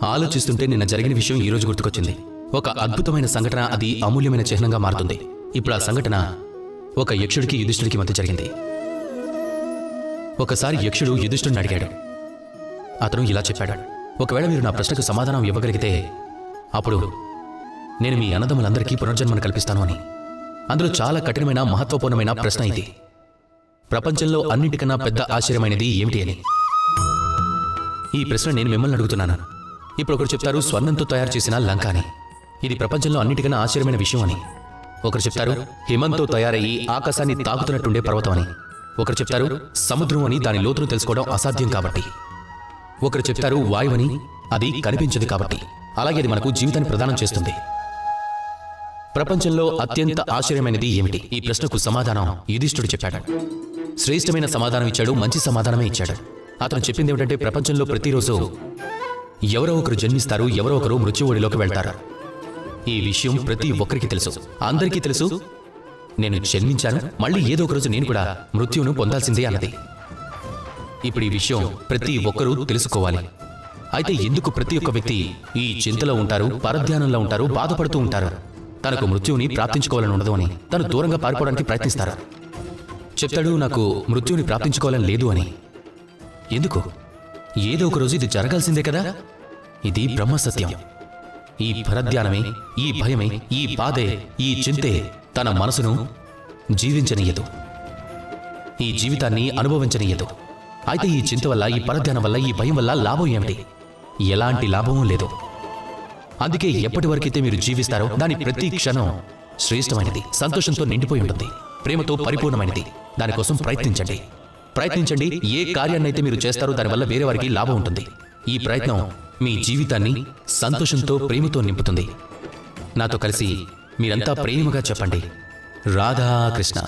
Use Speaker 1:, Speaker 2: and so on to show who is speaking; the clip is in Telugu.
Speaker 1: ఆలోచిస్తుంటే నిన్న జరిగిన విషయం ఈ రోజు గుర్తుకొచ్చింది. ఒక అద్భుతమైన సంఘటన, అది అమూల్యమైన చిహ్నంగా మారుతుంది. ఇప్పుడు ఆ సంఘటన ఒక యక్షుడికి యుధిష్ఠుడికి మధ్య జరిగింది. ఒకసారి యక్షుడు యుధిష్ఠుడిని అడిగాడు. అతను ఇలా చెప్పాడు, ఒకవేళ మీరు నా ప్రశ్నకు సమాధానం ఇవ్వగలిగితే అప్పుడు నేను మీ అన్నదమ్ములందరికీ పునర్జన్మను కల్పిస్తాను అని. అందులో చాలా కఠినమైన మహత్వపూర్ణమైన ప్రశ్న ఇది. ప్రపంచంలో అన్నిటికన్నా పెద్ద ఆశ్చర్యమైనది ఏమిటి అని. ఈ ప్రశ్న నేను మిమ్మల్ని అడుగుతున్నాను. ఇప్పుడు ఒకరు చెప్తారు స్వర్ణంతో తయారు చేసిన లంక అని. ఇది ప్రపంచంలో అన్నిటికన్నా ఆశ్చర్యమైన విషయం అని. ఒకరు చెప్తారు హిమంతో తయారయ్యి ఆకాశాన్ని తాకుతున్నట్టుండే పర్వతం అని. ఒకరు చెప్తారు సముద్రం అని, దాని లోతును తెలుసుకోవడం అసాధ్యం కాబట్టి. ఒకరు చెప్తారు వాయువని, అది కనిపించదు కాబట్టి. అలాగే అది మనకు జీవితాన్ని ప్రదానం చేస్తుంది. ప్రపంచంలో అత్యంత ఆశ్చర్యమైనది ఏమిటి? ఈ ప్రశ్నకు సమాధానం యుధిష్ఠుడు చెప్పాడు. శ్రేష్టమైన సమాధానం ఇచ్చాడు, మంచి సమాధానమే ఇచ్చాడు. అతను చెప్పింది ఏమిటంటే ప్రపంచంలో ప్రతిరోజు ఎవరో ఒకరు జన్మిస్తారు, ఎవరో ఒకరు మృత్యువుడిలోకి వెళ్తారు. ఈ విషయం ప్రతి ఒక్కరికి తెలుసు, అందరికీ తెలుసు. నేను జన్మించాను, మళ్ళీ ఏదో ఒక రోజు నేను కూడా మృత్యువును పొందాల్సిందే అన్నది. ఇప్పుడు ఈ విషయం ప్రతి ఒక్కరూ తెలుసుకోవాలి. అయితే ఎందుకు ప్రతి ఒక్క వ్యక్తి ఈ చింతలో ఉంటారు, పరధ్యానంలో ఉంటారు, బాధపడుతూ ఉంటారు? తనకు మృత్యువుని ప్రాప్తించుకోవాలని ఉండదు అని తను దూరంగా పారిపోవడానికి ప్రయత్నిస్తారు. చెప్తాడు నాకు మృత్యువుని ప్రాప్తించుకోవాలని లేదు అని. ఎందుకు? ఏదో ఒక రోజు ఇది జరగాల్సిందే కదా. ఇది బ్రహ్మసత్యం. ఈ పరధ్యానమే, ఈ భయమే, ఈ బాధే, ఈ చింతే తన మనసును జీవించనీయదు, ఈ జీవితాన్ని అనుభవించనీయదు. అయితే ఈ చింత వల్ల, ఈ పరధ్యానం వల్ల, ఈ భయం వల్ల లాభం ఏమిటి? ఎలాంటి లాభమూ లేదు. అందుకే ఎప్పటి వరకైతే మీరు జీవిస్తారో దాని ప్రతి క్షణం శ్రేష్టమైనది, సంతోషంతో నిండిపోయి ఉంటుంది, ప్రేమతో పరిపూర్ణమైనది. దానికోసం ప్రయత్నించండి. ప్రయత్నించండి. ఏ కార్యాన్నైతే మీరు చేస్తారో దానివల్ల వేరే వారికి లాభం ఉంటుంది. ఈ ప్రయత్నం మీ జీవితాన్ని సంతోషంతో, ప్రేమతో నింపుతుంది. నాతో కలిసి మీరంతా ప్రేమగా చెప్పండి, రాధాకృష్ణ.